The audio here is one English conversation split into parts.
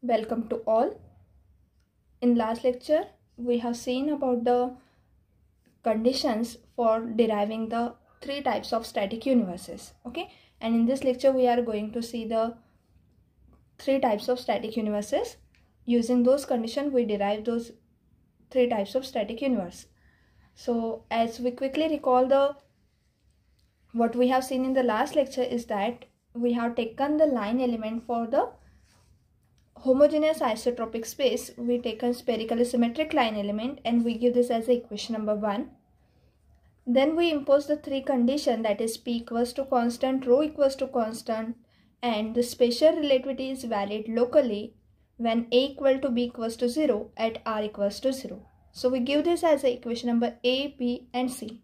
Welcome to all. In last lecture, we have seen about the conditions for deriving the three types of static universes. Okay, and in this lecture, we are going to see the three types of static universes. Using those conditions, we derive those three types of static universe. So, as we quickly recall what we have seen in the last lecture is that we have taken the line element for the homogeneous isotropic space. We take a spherically symmetric line element and we give this as equation number 1. Then we impose the three conditions, that is p equals to constant, rho equals to constant, and the spatial relativity is valid locally when a equal to b equals to 0 at r equals to 0. So we give this as equation number a, b and c.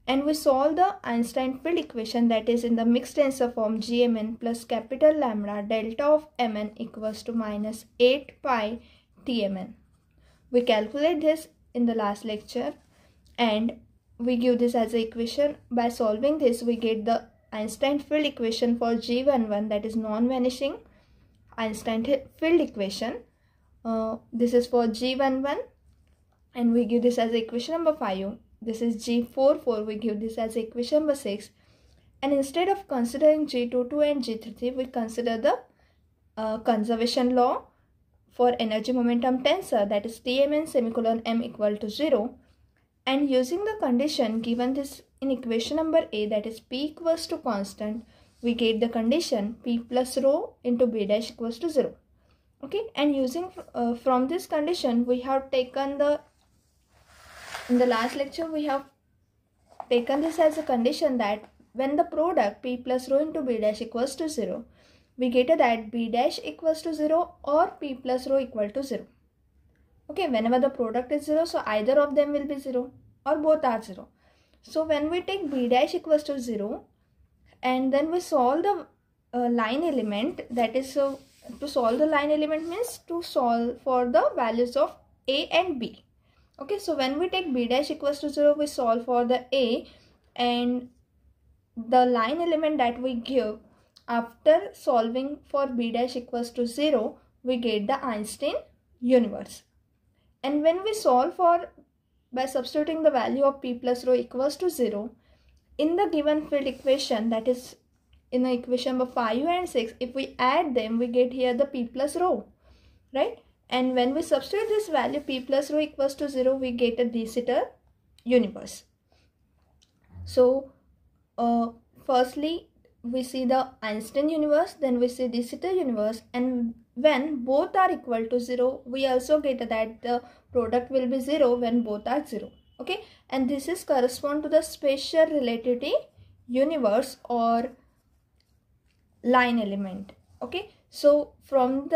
And we solve the Einstein field equation, that is in the mixed tensor form Gmn plus capital lambda delta of Mn equals to minus 8 pi Tmn. We calculate this in the last lecture and we give this as an equation. By solving this, we get the Einstein field equation for G11, that is non-vanishing Einstein field equation. This is for G11 and we give this as equation number 5. This is G44, we give this as equation number 6. And instead of considering G22 and G33, we consider the conservation law for energy momentum tensor, that is Tmn semicolon m equal to 0. And using the condition given this in equation number A, that is p equals to constant, we get the condition p plus rho into b dash equals to 0. Okay, and using from this condition, we have taken in the last lecture, we have taken this as a condition that when the product p plus rho into b dash equals to 0, we get that b dash equals to 0 or p plus rho equal to 0. Okay, whenever the product is 0, so either of them will be 0 or both are 0. So when we take b dash equals to 0 and then we solve the line element, that is, to solve the line element means to solve for the values of a and b. Okay, so when we take b dash equals to 0, we solve for the a, and the line element that we give after solving for b dash equals to 0, we get the Einstein universe. And when we solve for, by substituting the value of p plus rho equals to 0 in the given field equation, that is in the equation number 5 and 6, if we add them, we get here the p plus rho, right? And when we substitute this value p plus rho equals to 0, we get a de Sitter universe. So, firstly, we see the Einstein universe, then we see de Sitter universe, and when both are equal to 0, we also get that the product will be 0 when both are 0. Okay, and this is correspond to the spatial relativity universe or line element. Okay, so from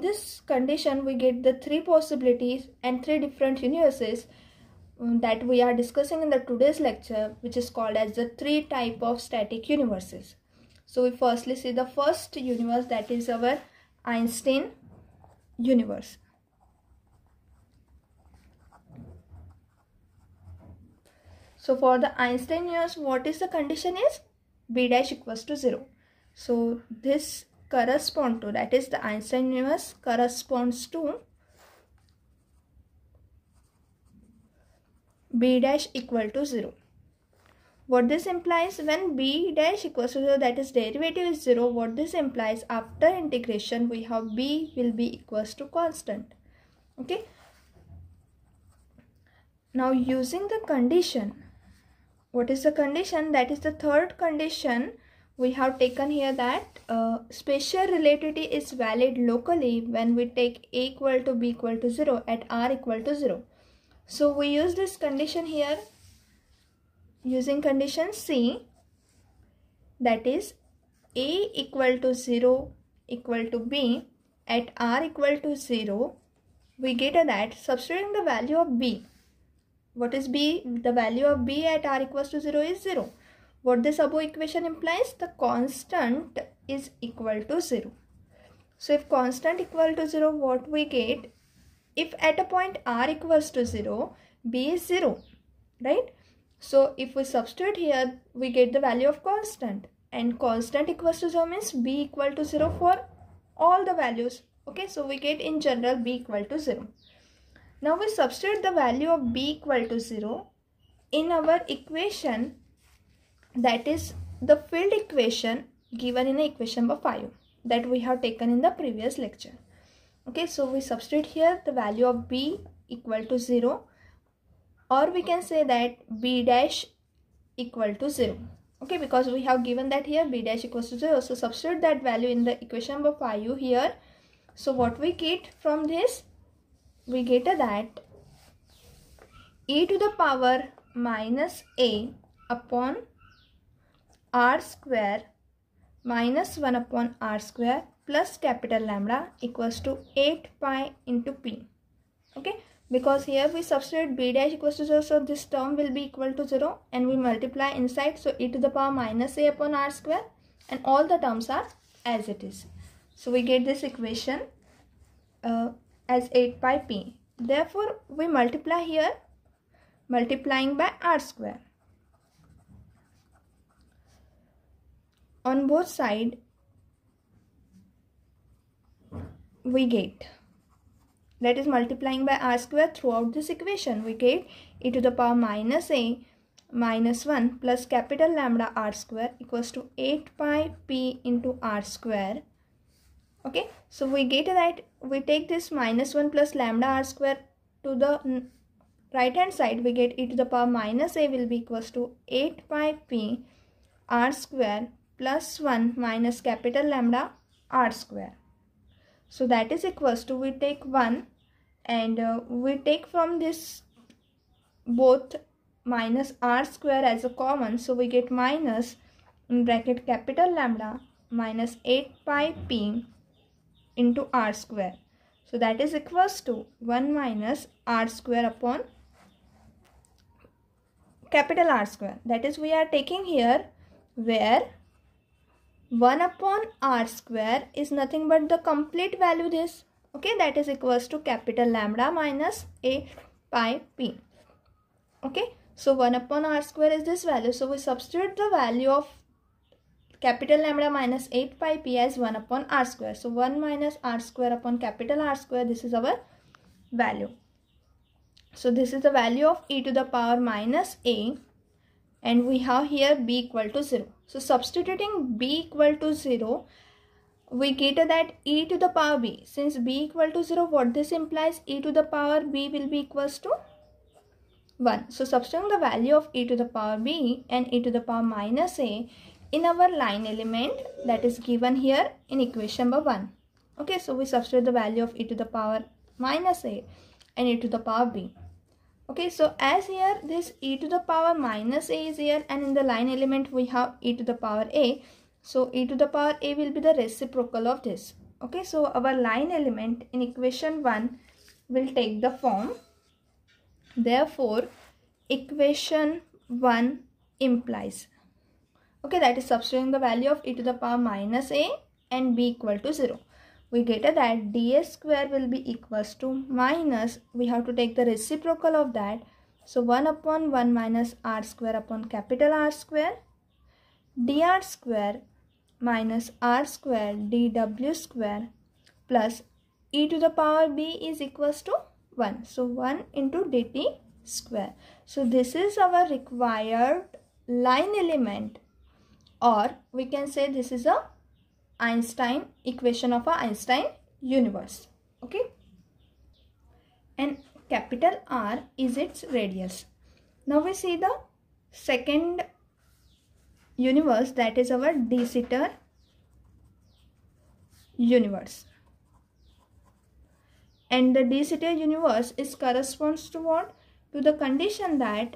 this condition, we get the three possibilities and three different universes that we are discussing in the today's lecture, which is called as the three type of static universes. So we firstly see the first universe, that is our Einstein universe. So for the Einstein universe, what is the condition is b dash equals to 0. So this correspond to, that is the Einstein universe corresponds to b dash equal to 0. What this implies, when b dash equals to 0, that is derivative is 0, what this implies, after integration we have b will be equals to constant. Okay, now using the condition, what is the condition? That is the third condition. We have taken here that spatial relativity is valid locally when we take a equal to b equal to 0 at r equal to 0. So we use this condition here using condition C, that is a equal to 0 equal to b at r equal to 0. We get that substituting the value of b. What is b? The value of b at r equals to 0 is 0. What this above equation implies, the constant is equal to 0. So if constant equal to 0, what we get? If at a point r equals to 0, b is 0, right? So if we substitute here, we get the value of constant, and constant equals to 0 means b equal to 0 for all the values. Okay, so we get in general b equal to 0. Now we substitute the value of b equal to 0 in our equation, that is the field equation given in equation number 5 that we have taken in the previous lecture. Okay, so we substitute here the value of b equal to 0, or we can say that b dash equal to 0. Okay, because we have given that here b dash equals to 0. So substitute that value in the equation number 5 here. So what we get from this? We get that e to the power minus a upon r square minus 1 upon r square plus capital lambda equals to 8 pi into p. Okay, because here we substitute b dash equals to 0, so this term will be equal to 0 and we multiply inside, so e to the power minus a upon r square, and all the terms are as it is. So we get this equation as 8 pi p. Therefore we multiply here, multiplying by r square. On both sides we get, that is multiplying by r square throughout this equation, we get e to the power minus a minus 1 plus capital lambda r square equals to 8 pi p into r square. Okay, so we get that we take this minus 1 plus lambda r square to the right hand side, we get e to the power minus a will be equals to 8 pi p r square plus 1 minus capital lambda r square. So that is equals to, we take 1 and we take from this both minus r square as a common, so we get minus in bracket capital lambda minus 8 pi p into r square. So that is equals to 1 minus r square upon capital R square. That is we are taking here where 1 upon r square is nothing but the complete value this. Okay, that is equals to capital lambda minus 8 pi p. Okay, so 1 upon r square is this value. So we substitute the value of capital lambda minus 8 pi p as 1 upon r square. So 1 minus r square upon capital R square, this is our value. So this is the value of e to the power minus a, and we have here b equal to 0. So substituting b equal to 0, we get that e to the power b. Since b equal to 0, what this implies? E to the power b will be equals to 1. So substituting the value of e to the power b and e to the power minus a in our line element that is given here in equation number 1. Okay, so we substitute the value of e to the power minus a and e to the power b. Okay, so as here this e to the power minus a is here, and in the line element we have e to the power a. So e to the power a will be the reciprocal of this. Okay, so our line element in equation 1 will take the form. Therefore, equation 1 implies, okay, that is substituting the value of e to the power minus a and b equal to 0. We get that ds square will be equals to minus, we have to take the reciprocal of that. So 1 upon 1 minus r square upon capital R square, dr square minus r square dw square plus e to the power b is equals to 1. So 1 into dt square. So this is our required line element, or we can say this is a Einstein equation of a Einstein universe. Okay, and capital R is its radius. Now we see the second universe, that is our de Sitter universe. And the de Sitter universe is corresponds to what? To the condition that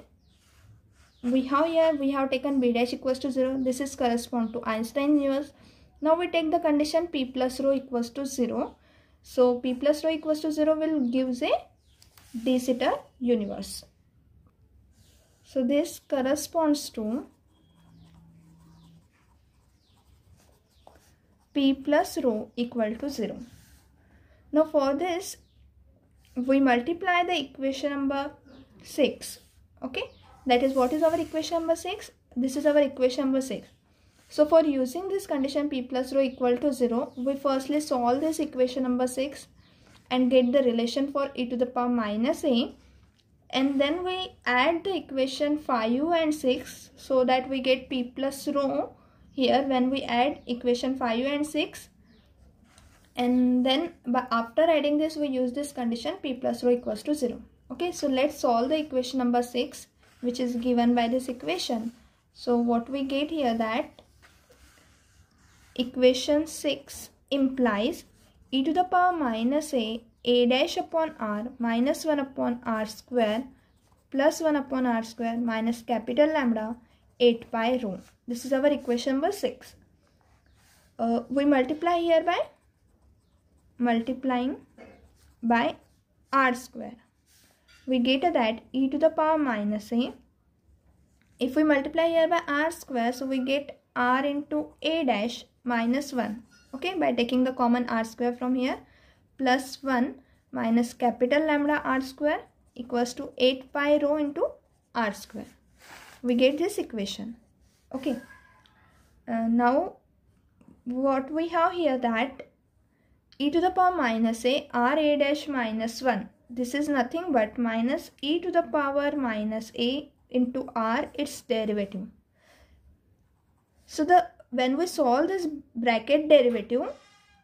we have here, we have taken b dash equals to 0. This is correspond to Einstein universe. Now we take the condition p plus rho equals to 0. So p plus rho equals to 0 will gives a de Sitter universe. So this corresponds to p plus rho equal to 0. Now for this we multiply the equation number 6. Okay, that is what is our equation number 6? This is our equation number 6. So for using this condition p plus rho equal to 0, we firstly solve this equation number 6 and get the relation for e to the power minus a, and then we add the equation 5 and 6 so that we get p plus rho here when we add equation 5 and 6, and then after adding this we use this condition p plus rho equals to 0. Okay, so let's solve the equation number 6 which is given by this equation. So what we get here, that equation 6 implies e to the power minus a dash upon r minus 1 upon r square plus 1 upon r square minus capital lambda 8 pi rho. This is our equation number 6. We multiply here by multiplying by r square. We get that e to the power minus a. If we multiply here by r square, so we get r into a dash minus 1. Okay, by taking the common r square from here, plus 1 minus capital lambda r square equals to 8 pi rho into r square. We get this equation. Okay. Now what we have here, that e to the power minus a r a dash minus 1. This is nothing but minus e to the power minus a into r, its derivative. So when we solve this bracket derivative,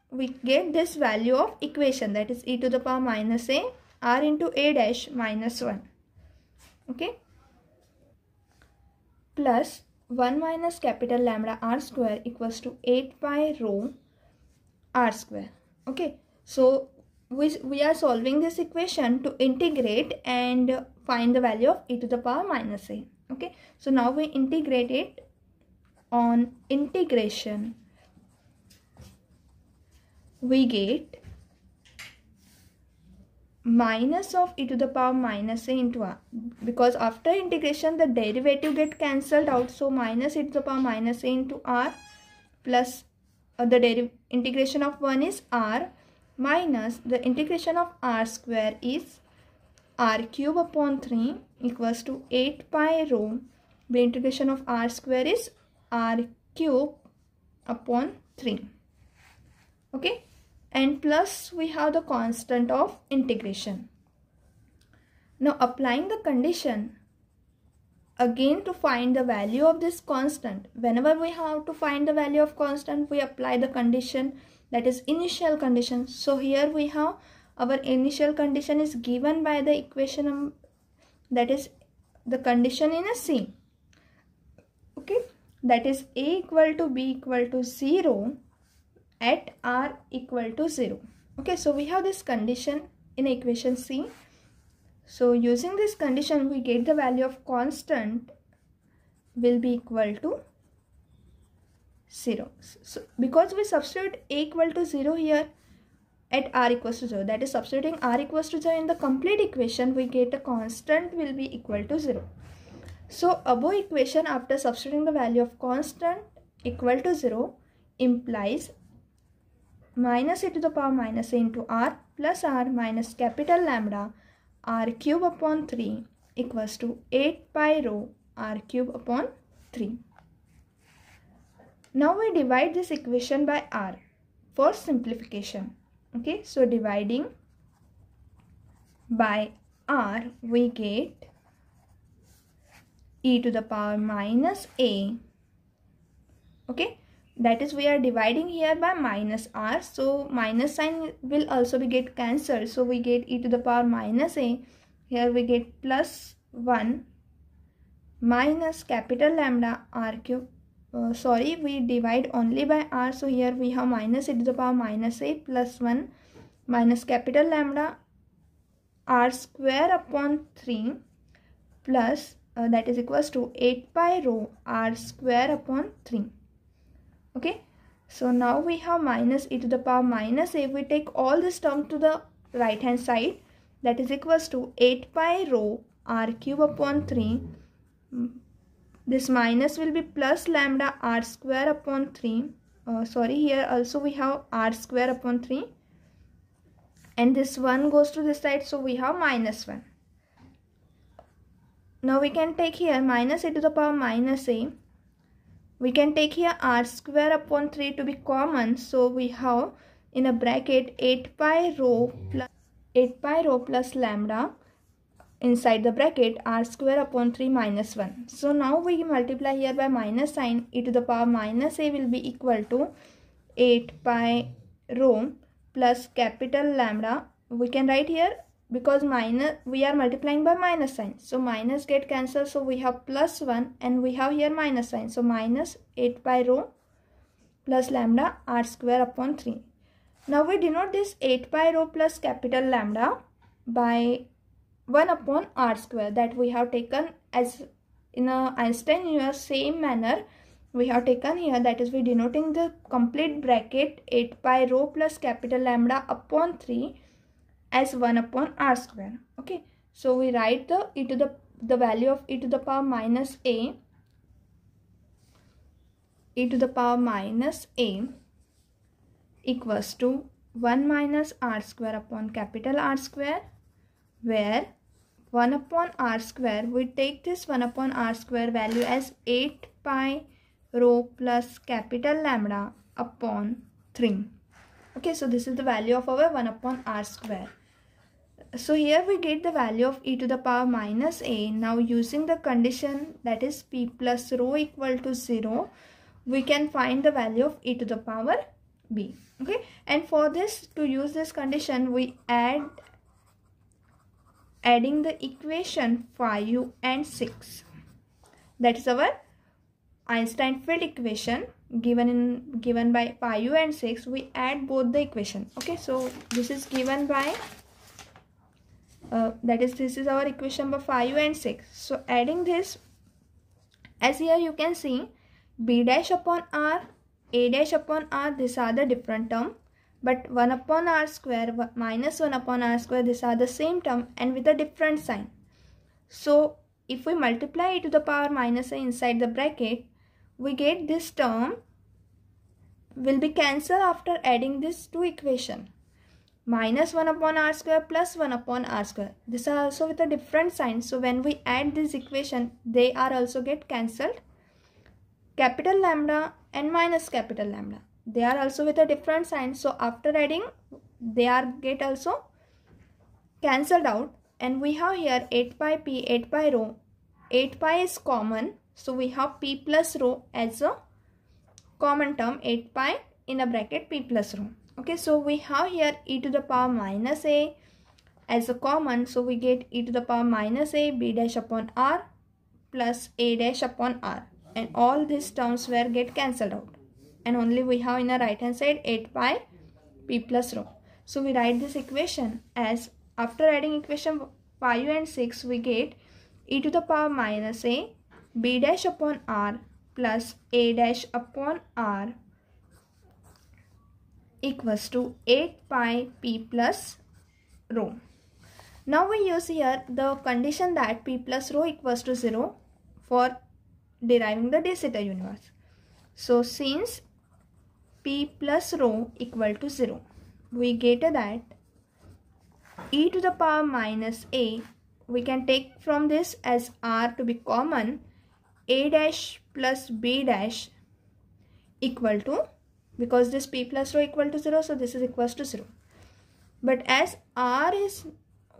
we get this value of equation, that is e to the power minus a r into a dash minus 1. Okay, plus 1 minus capital lambda r square equals to 8 pi rho r square. Okay, so we are solving this equation to integrate and find the value of e to the power minus a. Okay, so now we integrate it. On integration, we get minus of e to the power minus a into r, because after integration the derivative get cancelled out, so minus e to the power minus a into r plus the integration of 1 is r minus the integration of r square is r cube upon 3 equals to 8 pi rho. The integration of r square is r cube upon 3. Okay, and plus we have the constant of integration. Now applying the condition again to find the value of this constant. Whenever we have to find the value of constant, we apply the condition, that is initial condition. So here we have our initial condition is given by the equation, that is the condition in a C. Okay, that is a equal to b equal to 0 at r equal to 0. Okay, so we have this condition in equation C. So using this condition, we get the value of constant will be equal to 0. So because we substitute a equal to 0 here at r equals to 0, that is substituting r equals to 0 in the complete equation, we get a constant will be equal to 0. So above equation, after substituting the value of constant equal to 0, implies minus e to the power minus a into r plus r minus capital lambda r cube upon 3 equals to 8 pi rho r cube upon 3. Now we divide this equation by r for simplification. Okay, so dividing by r, we get e to the power minus a. Okay, that is we are dividing here by minus r, so minus sign will also be get cancelled, so we get e to the power minus a. Here we get plus 1 minus capital lambda r cube. We divide only by r, so here we have minus e to the power minus a plus 1 minus capital lambda r square upon 3 plus that is equals to 8 pi rho r square upon 3. Okay, so now we have minus e to the power minus a. We take all this term to the right hand side, that is equals to 8 pi rho r cube upon 3. This minus will be plus lambda r square upon 3. Here also we have r square upon 3. And this 1 goes to this side, so we have minus 1. Now we can take here minus e to the power minus a. we can take here r square upon 3 to be common. So we have in a bracket 8 pi rho plus lambda inside the bracket r square upon 3 minus 1. So now we multiply here by minus sign. E to the power minus a will be equal to 8 pi rho plus capital lambda. We can write here, because minus we are multiplying by minus sign, so minus get cancelled, so we have plus 1 and we have here minus sign, so minus 8 pi rho plus lambda r square upon 3. Now we denote this 8 pi rho plus capital lambda by 1 upon r square, that we have taken as in a Einstein universe same manner we have taken here, that is we denoting the complete bracket 8 pi rho plus capital lambda upon 3 as 1 upon r square. Okay, so we write the value of e to the power minus a, e to the power minus a equals to 1 minus r square upon capital R square, where 1 upon r square, we take this 1 upon r square value as 8 pi rho plus capital lambda upon 3. Okay, so this is the value of our 1 upon r square. So here we get the value of e to the power minus a. Now using the condition, that is p plus rho equal to 0, we can find the value of e to the power b. Okay, and for this, to use this condition, we adding the equation 5 and 6. That is our Einstein field equation given by 5 and 6. We add both the equation. Okay, so this is given by this is our equation number 5 and 6. So adding this, as here you can see, b dash upon r, a dash upon r, these are the different term, but 1 upon r square minus 1 upon r square, these are the same term and with a different sign. So if we multiply e to the power minus a inside the bracket, we get this term will be cancelled after adding these two equation. Minus 1 upon r square plus 1 upon r square. These are also with a different sign. So when we add this equation, they are also get cancelled. Capital lambda and minus capital lambda, they are also with a different sign. So after adding, they are get also cancelled out. And we have here 8 pi p, 8 pi rho. 8 pi is common. So we have p plus rho as a common term, 8 pi in a bracket p plus rho. Okay, so we have here e to the power minus a as a common. So we get e to the power minus a b dash upon r plus a dash upon r. And all these terms were get cancelled out. And only we have in the right hand side 8 pi p plus rho. So we write this equation as, after adding equation 5 and 6, we get e to the power minus a b dash upon r plus a dash upon r equals to 8 pi p plus rho. Now we use here the condition that p plus rho equals to 0 for deriving the de Sitter universe. So since p plus rho equal to 0, we get that e to the power minus a, we can take from this as r to be common, a dash plus b dash equal to, because this p plus rho equal to 0, so this is equals to 0. But as r is,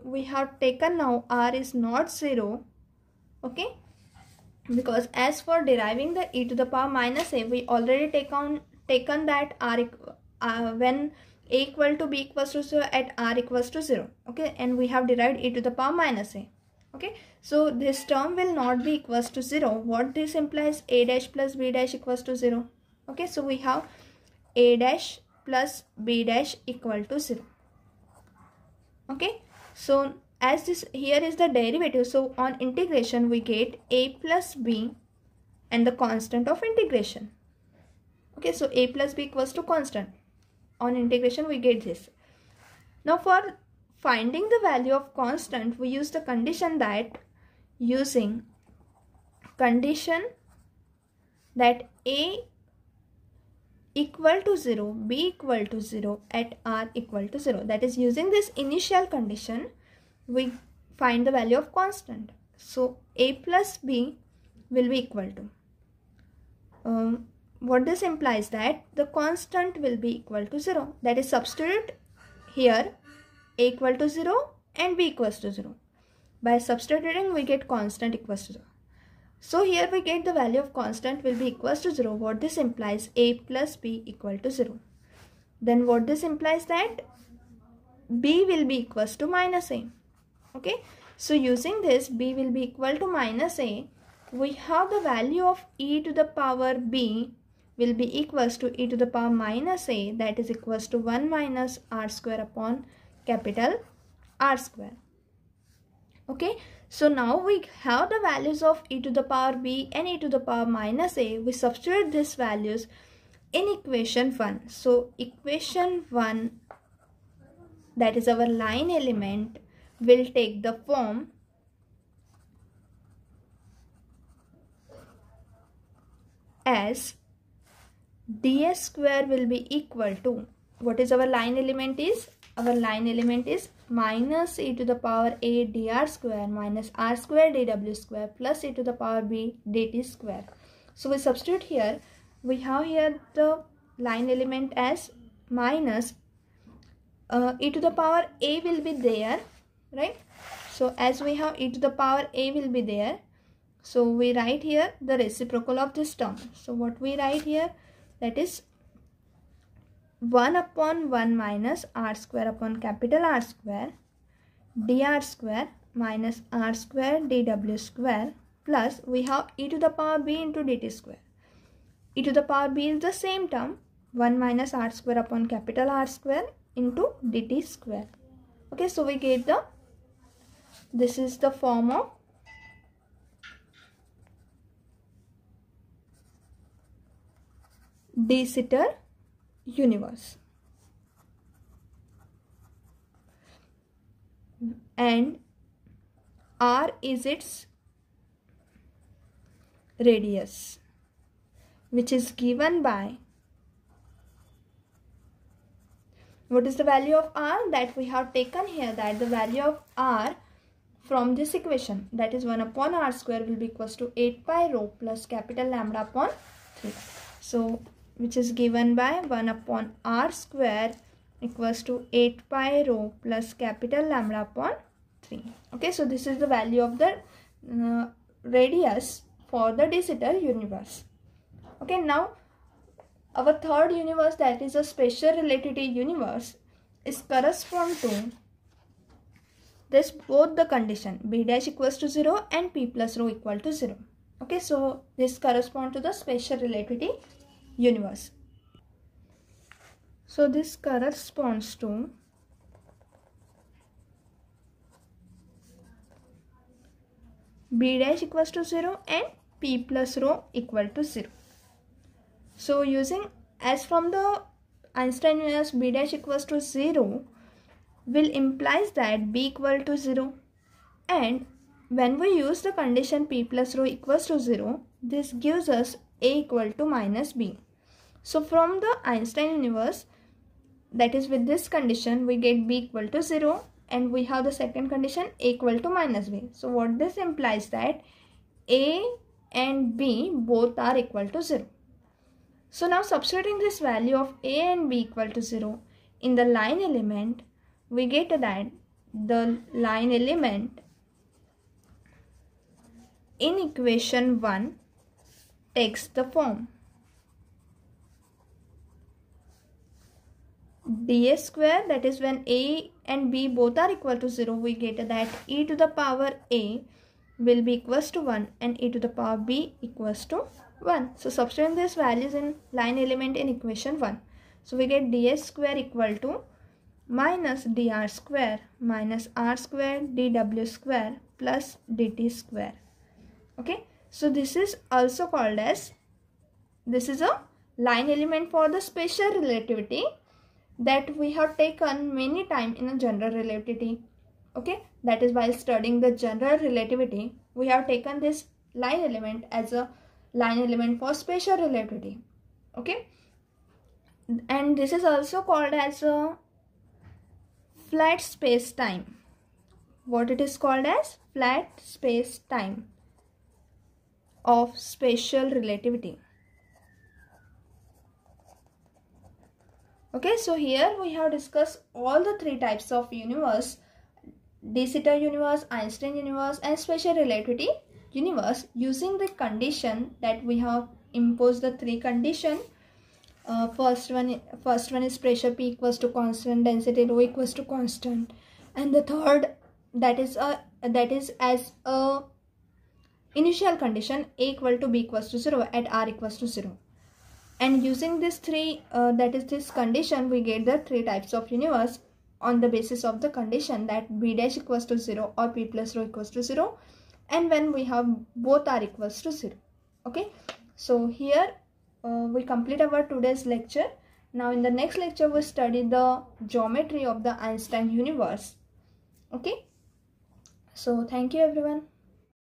we have taken now r is not 0, okay, because as for deriving the e to the power minus a, we already taken that r when a equal to b equals to 0 at r equals to 0, okay, and we have derived e to the power minus a. Okay, so this term will not be equals to 0. What this implies? A dash plus b dash equals to 0. Okay, so we have a dash plus b dash equal to 0. Okay, so as this here is the derivative, so on integration we get a plus b and the constant of integration. Okay, so a plus b equals to constant. On integration we get this. Now for finding the value of constant, we use the condition that, using condition that a equal to 0, b equal to 0 at r equal to 0. That is, using this initial condition, we find the value of constant. So a plus b will be equal to what this implies that the constant will be equal to 0. That is, substitute here a equal to 0 and b equals to 0. By substituting we get constant equals to 0. So here we get the value of constant will be equals to 0. What this implies, a plus b equal to 0. Then what this implies that b will be equals to minus a. Okay, so using this b will be equal to minus a, we have the value of e to the power b will be equals to e to the power minus a, that is equals to 1 minus r square upon capital R square. Okay, so now we have the values of e to the power b and e to the power minus a. We substitute these values in equation 1. So equation 1, that is our line element, will take the form as ds square will be equal to, what is our line element is? Our line element is minus e to the power a dr square minus r square dw square plus e to the power b dt square. So we substitute here. We have here the line element as minus e to the power a will be there, right? So as we have e to the power a will be there, so we write here the reciprocal of this term. So what we write here, that is 1 upon 1 minus r square upon capital R square dr square minus r square dw square plus we have e to the power b into dt square. E to the power b is the same term, 1 minus r square upon capital R square into dt square. Okay, so we get the, this is the form of de Sitter universe, and r is its radius, which is given by, what is the value of r that we have taken here, that the value of r from this equation, that is 1 upon r square will be equals to 8 pi rho plus capital lambda upon 3. So which is given by 1 upon r square equals to 8 pi rho plus capital lambda upon 3. Okay, so this is the value of the radius for the de Sitter universe. Okay, now our third universe, that is a special relativity universe, is correspond to this both the condition b dash equals to 0 and p plus rho equal to 0. Okay, so this correspond to the special relativity universe. So this corresponds to b dash equals to 0 and p plus rho equal to 0. So using, as from the Einstein universe b dash equals to 0 will implies that b equal to 0, and when we use the condition p plus rho equals to 0, this gives us a equal to minus b. So from the Einstein universe, that is with this condition, we get b equal to 0, and we have the second condition a equal to minus b. So what this implies that a and b both are equal to 0. So now substituting this value of a and b equal to 0 in the line element, we get that the line element in equation 1 takes the form ds square, that is when a and b both are equal to 0, we get that e to the power a will be equals to 1 and e to the power b equals to 1. So substituting these values in line element in equation 1. So we get ds square equal to minus dr square minus r square dw square plus dt square. Okay, so this is also called as, this is a line element for the special relativity that we have taken many times in a general relativity. Okay, that is while studying the general relativity, we have taken this line element as a line element for special relativity. Okay, and this is also called as a flat space time. What it is called as? Flat space time of special relativity. Okay, so here we have discussed all the three types of universe: de Sitter universe, Einstein universe, and special relativity universe, using the condition that we have imposed the three condition. First one is pressure P equals to constant, density rho equals to constant, and the third, that is as a initial condition A equal to B equals to 0 at R equals to 0. And using this this condition, we get the three types of universe on the basis of the condition that B dash equals to 0 or P plus rho equals to 0, and when we have both are equals to 0. Okay, so here we complete our today's lecture. Now in the next lecture we study the geometry of the Einstein universe. Okay, so thank you everyone.